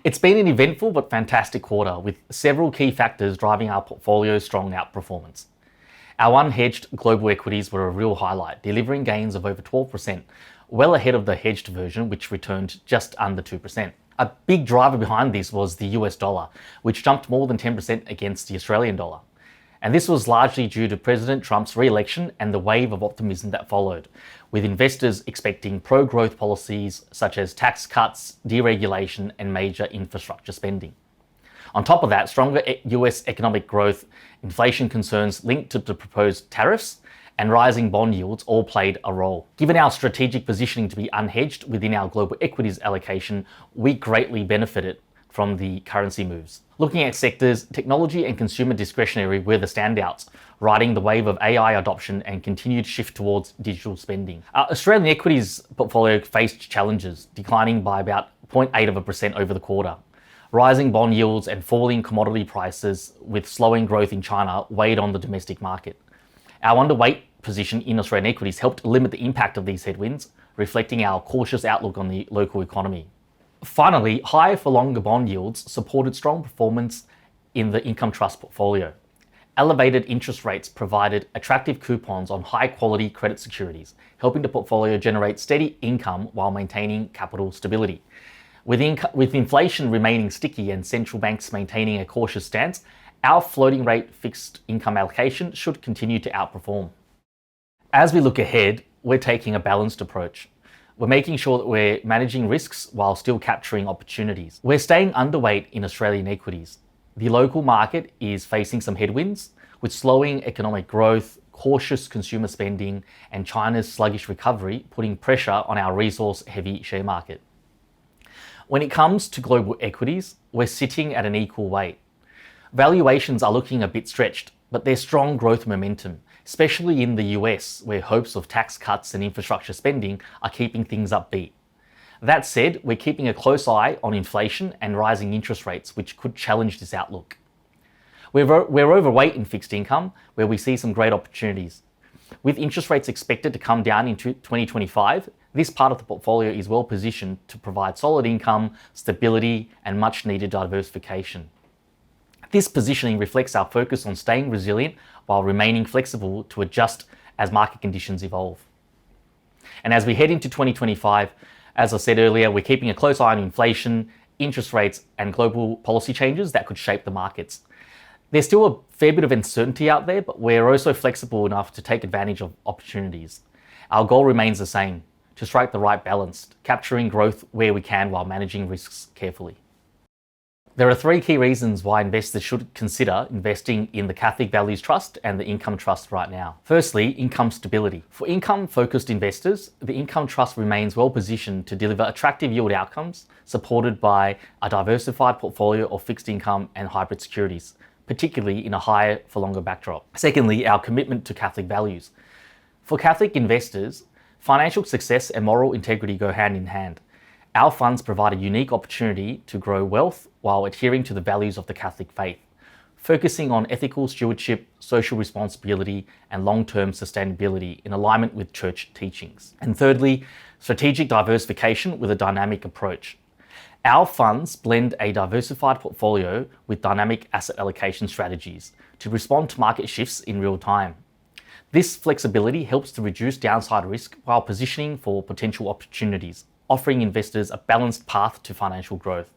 It's been an eventful but fantastic quarter, with several key factors driving our portfolio's strong outperformance. Our unhedged global equities were a real highlight, delivering gains of over 12%, well ahead of the hedged version, which returned just under 2%. A big driver behind this was the US dollar, which jumped more than 10% against the Australian dollar. And this was largely due to President Trump's re-election and the wave of optimism that followed, with investors expecting pro-growth policies such as tax cuts, deregulation, and major infrastructure spending. On top of that, stronger US economic growth, inflation concerns linked to the proposed tariffs, and rising bond yields all played a role. Given our strategic positioning to be unhedged within our global equities allocation, we greatly benefited from the currency moves. Looking at sectors, technology and consumer discretionary were the standouts, riding the wave of AI adoption and continued shift towards digital spending. Our Australian equities portfolio faced challenges, declining by about 0.8% over the quarter. Rising bond yields and falling commodity prices with slowing growth in China weighed on the domestic market. Our underweight position in Australian equities helped limit the impact of these headwinds, reflecting our cautious outlook on the local economy. Finally, higher for longer bond yields supported strong performance in the income trust portfolio. Elevated interest rates provided attractive coupons on high-quality credit securities, helping the portfolio generate steady income while maintaining capital stability. With inflation remaining sticky and central banks maintaining a cautious stance, our floating rate fixed income allocation should continue to outperform. As we look ahead, we're taking a balanced approach. We're making sure that we're managing risks while still capturing opportunities. We're staying underweight in Australian equities. The local market is facing some headwinds, with slowing economic growth, cautious consumer spending, and China's sluggish recovery putting pressure on our resource-heavy share market. When it comes to global equities, we're sitting at an equal weight. Valuations are looking a bit stretched, but there's strong growth momentum, especially in the US, where hopes of tax cuts and infrastructure spending are keeping things upbeat. That said, we're keeping a close eye on inflation and rising interest rates, which could challenge this outlook. We're overweight in fixed income, where we see some great opportunities. With interest rates expected to come down in 2025, this part of the portfolio is well positioned to provide solid income, stability, and much needed diversification. This positioning reflects our focus on staying resilient while remaining flexible to adjust as market conditions evolve. And as we head into 2025, as I said earlier, we're keeping a close eye on inflation, interest rates, and global policy changes that could shape the markets. There's still a fair bit of uncertainty out there, but we're also flexible enough to take advantage of opportunities. Our goal remains the same: to strike the right balance, capturing growth where we can while managing risks carefully. There are three key reasons why investors should consider investing in the Catholic Values Trust and the Income Trust right now. Firstly, income stability. For income-focused investors, the Income Trust remains well positioned to deliver attractive yield outcomes, supported by a diversified portfolio of fixed income and hybrid securities, particularly in a higher for longer backdrop. Secondly, our commitment to Catholic values. For Catholic investors, financial success and moral integrity go hand in hand. Our funds provide a unique opportunity to grow wealth while adhering to the values of the Catholic faith, focusing on ethical stewardship, social responsibility, and long-term sustainability in alignment with church teachings. And thirdly, strategic diversification with a dynamic approach. Our funds blend a diversified portfolio with dynamic asset allocation strategies to respond to market shifts in real time. This flexibility helps to reduce downside risk while positioning for potential opportunities, offering investors a balanced path to financial growth.